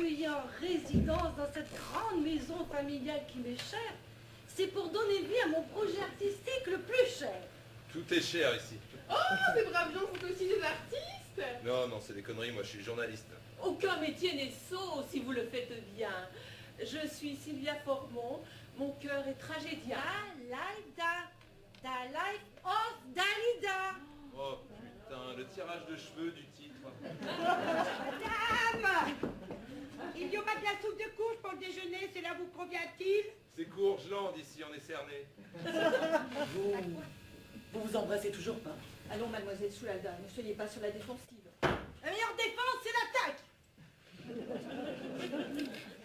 accueilli en résidence dans cette grande maison familiale qui m'est chère, c'est pour donner vie à mon projet artistique le plus cher. Tout est cher ici. Oh, ces braves gens sont aussi des artistes. Non, non, c'est des conneries, moi je suis journaliste. Aucun métier n'est sot si vous le faites bien. Je suis Sylvia Formont, mon cœur est tragédien. Dalida, the life of Dalida. Oh putain, le tirage de cheveux du titre. Madame, il n'y a pas de la soupe de courge pour le déjeuner, cela vous convient-il? C'est Courgelande ici, on est cerné. Vous vous embrassez toujours pas? Allons, mademoiselle Soulalda, ne soyez pas sur la défensive. La meilleure défense, c'est l'attaque.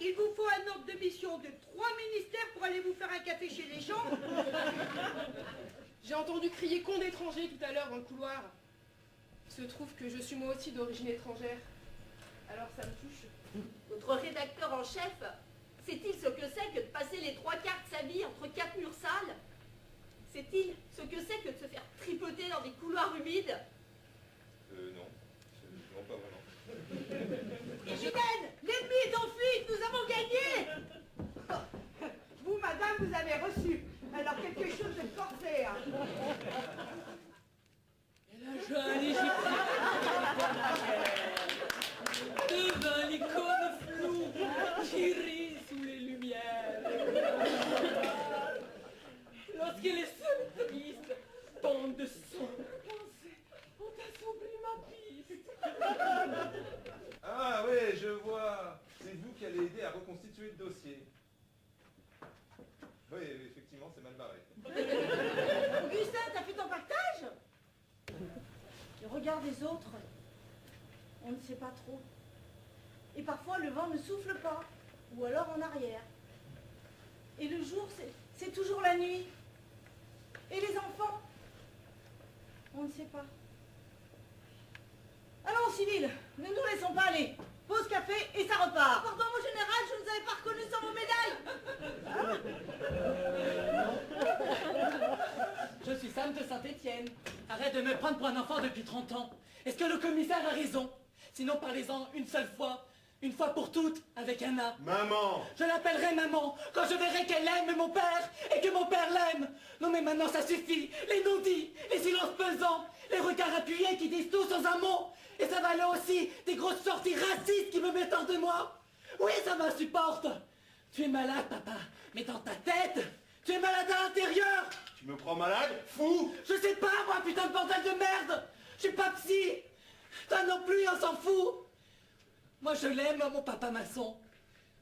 Il vous faut un ordre de mission de 3 ministères pour aller vous faire un café chez les gens. J'ai entendu crier con d'étranger tout à l'heure dans le couloir. Il se trouve que je suis moi aussi d'origine étrangère. Alors ça me touche. Votre rédacteur en chef, sait-il ce que c'est que de passer les 3 quarts de sa vie entre 4 murs sales? Sait-il ce que c'est que de se faire tripoter dans des couloirs humides? Non. Non, pas vraiment. Capitaine, l'ennemi est en fuite, nous avons gagné. Vous, madame, vous avez reçu. Alors quelque chose de forcé. Hein. Et la jeune égyptienne devint l'icône floue qui rit sous les lumières. Lorsqu'elle est seule triste, bande de sombres pensées ont assombri ma piste. Ah ouais, je vois. C'est vous qui allez aider à reconstituer le dossier. Oui, effectivement, c'est mal barré. Augustin, t'as fait ton partage? Le regard des autres, on ne sait pas trop. Et parfois, le vent ne souffle pas, ou alors en arrière. Et le jour, c'est toujours la nuit. Et les enfants, on ne sait pas. Allons, Cyril, ne nous laissons pas aller. Pause café et ça repart. Pardon, mon général, je ne vous avais pas reconnu sans vos médailles. Je suis Sam de Saint-Étienne. Arrête de me prendre pour un enfant depuis 30 ans. Est-ce que le commissaire a raison? Sinon, parlez-en une seule fois. Une fois pour toutes, avec un A. Maman! Je l'appellerai maman quand je verrai qu'elle aime mon père et que mon père l'aime. Non mais maintenant ça suffit. Les non-dits, les silences pesants, les regards appuyés qui disent tout sans un mot. Et ça va là aussi des grosses sorties racistes qui me mettent hors de moi. Oui, ça m'insupporte. Tu es malade, papa, mais dans ta tête, tu es malade à l'intérieur. Tu me crois malade? Fou! Je sais pas, moi, putain de bordel de merde. Je suis pas psy. Toi non plus, on s'en fout. Moi, je l'aime, mon papa maçon.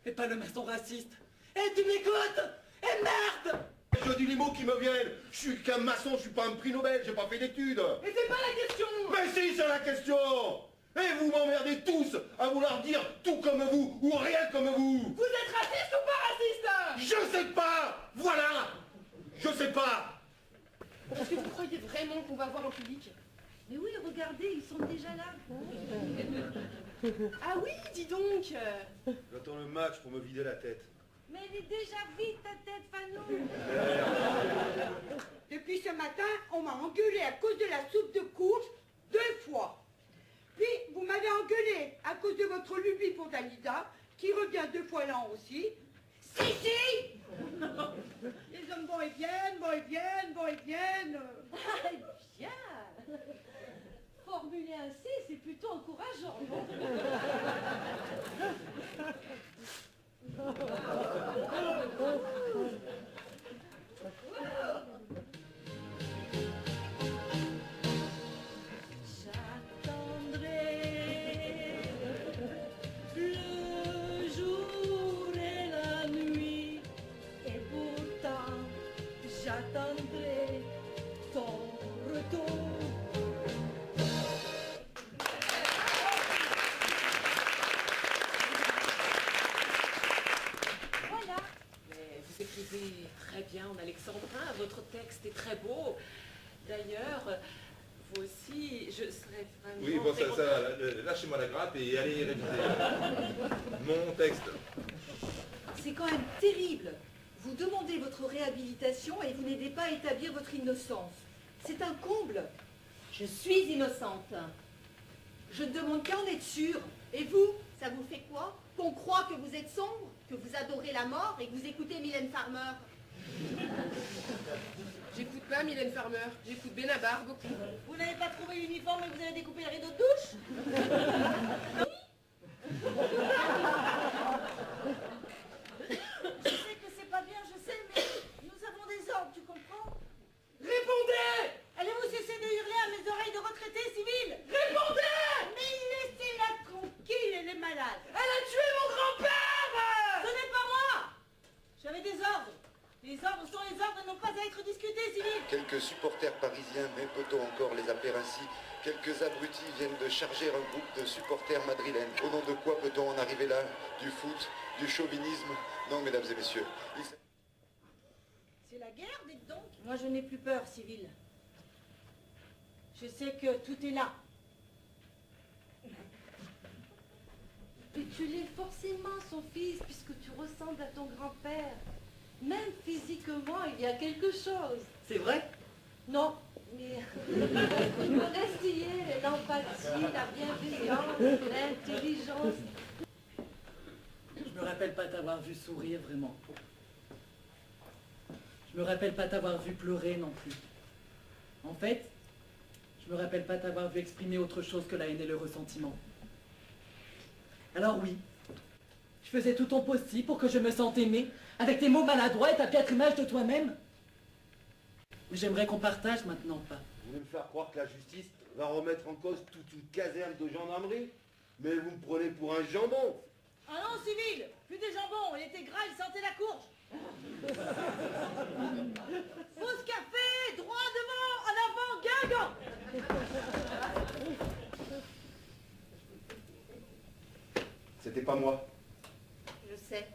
Mais pas le maçon raciste. Eh, tu m'écoutes? Eh, merde! Je dis les mots qui me viennent. Je suis qu'un maçon, je suis pas un prix Nobel, j'ai pas fait d'études. Mais c'est pas la question. Mais si, c'est la question! Et vous m'emmerdez tous à vouloir dire tout comme vous ou rien comme vous. Vous êtes raciste ou pas raciste? Je sais pas! Voilà! Je sais pas! Est-ce que vous croyez vraiment qu'on va voir en public? Mais oui, regardez, ils sont déjà là. Ah oui, dis donc. J'attends le match pour me vider la tête. Mais elle est déjà vide ta tête, Fanou. Depuis ce matin, on m'a engueulé à cause de la soupe de courge 2 fois. Puis, vous m'avez engueulé à cause de votre lubie pour Dalida, qui revient 2 fois l'an aussi. Si, si! Les hommes vont et viennent, vont et viennent, vont et viennent. Ah, bien. Formuler ainsi, c'est plutôt encourageant. J'attendrai le jour et la nuit, et pourtant j'attendrai ton retour. Voilà. Mais vous écrivez très bien en alexandrin, votre texte est très beau. D'ailleurs, vous aussi, je serais vraiment... Oui, bon, ça va, lâchez-moi la grappe et allez réviser mon texte. C'est quand même terrible. Vous demandez votre réhabilitation et vous n'aidez pas à établir votre innocence. C'est un comble. Je suis innocente. Je ne demande qu'à en être sûre. Et vous? Ça vous fait quoi? Qu'on croit que vous êtes sombre, que vous adorez la mort et que vous écoutez Mylène Farmer? J'écoute pas Mylène Farmer, j'écoute Benabar beaucoup. Vous n'avez pas trouvé l'uniforme et vous avez découpé le rideau de douche? Je sais que c'est pas bien, je sais, mais nous avons des ordres, tu comprends? Répondez! Allez-vous cesser de hurler à mes oreilles de retraité civil? Répondez! Mais laissez-la tranquille, elle est malade. Elle a tué mon grand-père! Ce n'est pas moi! J'avais des ordres. Les ordres sont les ordres et n'ont pas à être discutés, civil. Quelques supporters parisiens, mais peut-on encore les appeler ainsi, quelques abrutis viennent de charger un groupe de supporters madrilènes. Au nom de quoi peut-on en arriver là? Du foot? Du chauvinisme? Non, mesdames et messieurs. C'est la guerre, dites donc. Moi, je n'ai plus peur, civil. Je sais que tout est là. Et tu l'es forcément, son fils, puisque tu ressembles à ton grand-père. Même physiquement, il y a quelque chose. C'est vrai? Non, mais il me reste hier l'empathie, la bienveillance, l'intelligence. Je me rappelle pas t'avoir vu sourire vraiment. Je me rappelle pas t'avoir vu pleurer non plus. En fait, je me rappelle pas t'avoir vu exprimer autre chose que la haine et le ressentiment. Alors oui, je faisais tout ton possible pour que je me sente aimé, avec tes mots maladroits et ta piètre image de toi-même. Mais j'aimerais qu'on partage maintenant pas. Vous voulez me faire croire que la justice va remettre en cause toute une caserne de gendarmerie? Mais vous me prenez pour un jambon. Ah non, civil, plus des jambons, il était gras, il sentait la courge. Pause café, droit devant, en avant, Guingamp. C'était pas moi. Je sais,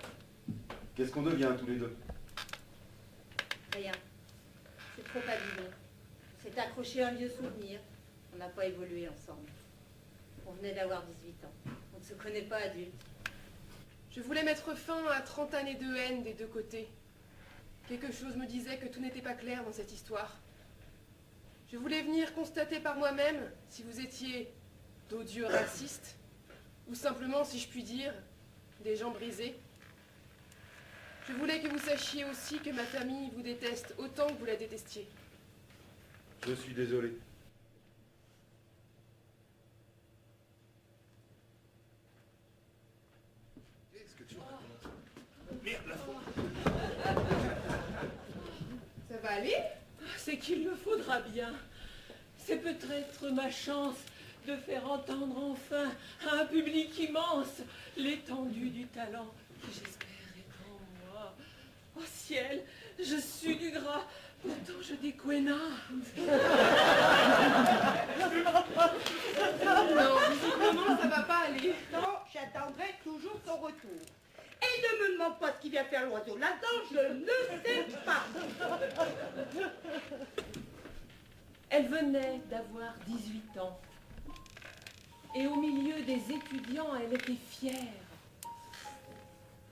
Qu'est-ce qu'on devient tous les deux? rien. C'est trop abîmé. C'est accroché à un vieux souvenir. On n'a pas évolué ensemble. On venait d'avoir 18 ans. On ne se connaît pas adulte. Je voulais mettre fin à 30 années de haine des deux côtés. Quelque chose me disait que tout n'était pas clair dans cette histoire. Je voulais venir constater par moi-même si vous étiez d'odieux racistes, ou simplement, si je puis dire, des gens brisés. Je voulais que vous sachiez aussi que ma famille vous déteste autant que vous la détestiez. Je suis désolé. Qu'est-ce que tu racontes? Merde, la faute. Ça va aller? C'est qu'il le faudra bien. C'est peut-être ma chance de faire entendre enfin à un public immense l'étendue du talent qui j'espère est en moi. Au ciel, je suis du gras, pourtant je découénarde. Non, visiblement, ça va pas aller. Non, j'attendrai toujours son retour. Et ne me demande pas ce qu'il vient faire l'oiseau là-dedans, je ne sais pas. Elle venait d'avoir 18 ans. Et au milieu des étudiants, elle était fière.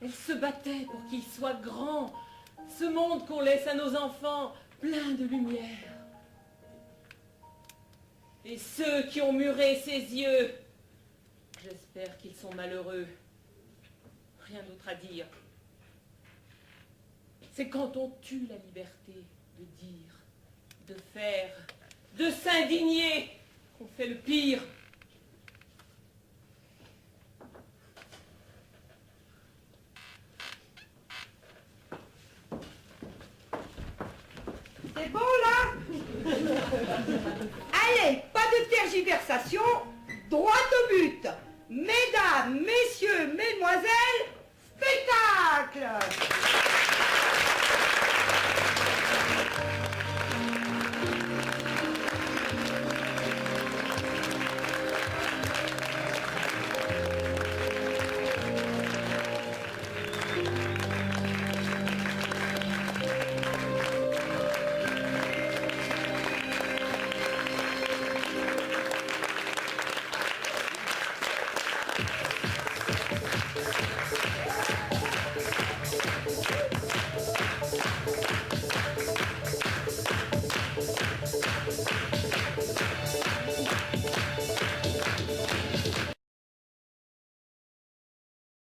Elle se battait pour qu'il soit grand, ce monde qu'on laisse à nos enfants, plein de lumière. Et ceux qui ont muré ses yeux, j'espère qu'ils sont malheureux. Rien d'autre à dire. C'est quand on tue la liberté de dire, de faire, de s'indigner qu'on fait le pire. C'est bon là? Allez, pas de tergiversation, droit au but. Mesdames, messieurs, mesdemoiselles, spectacle!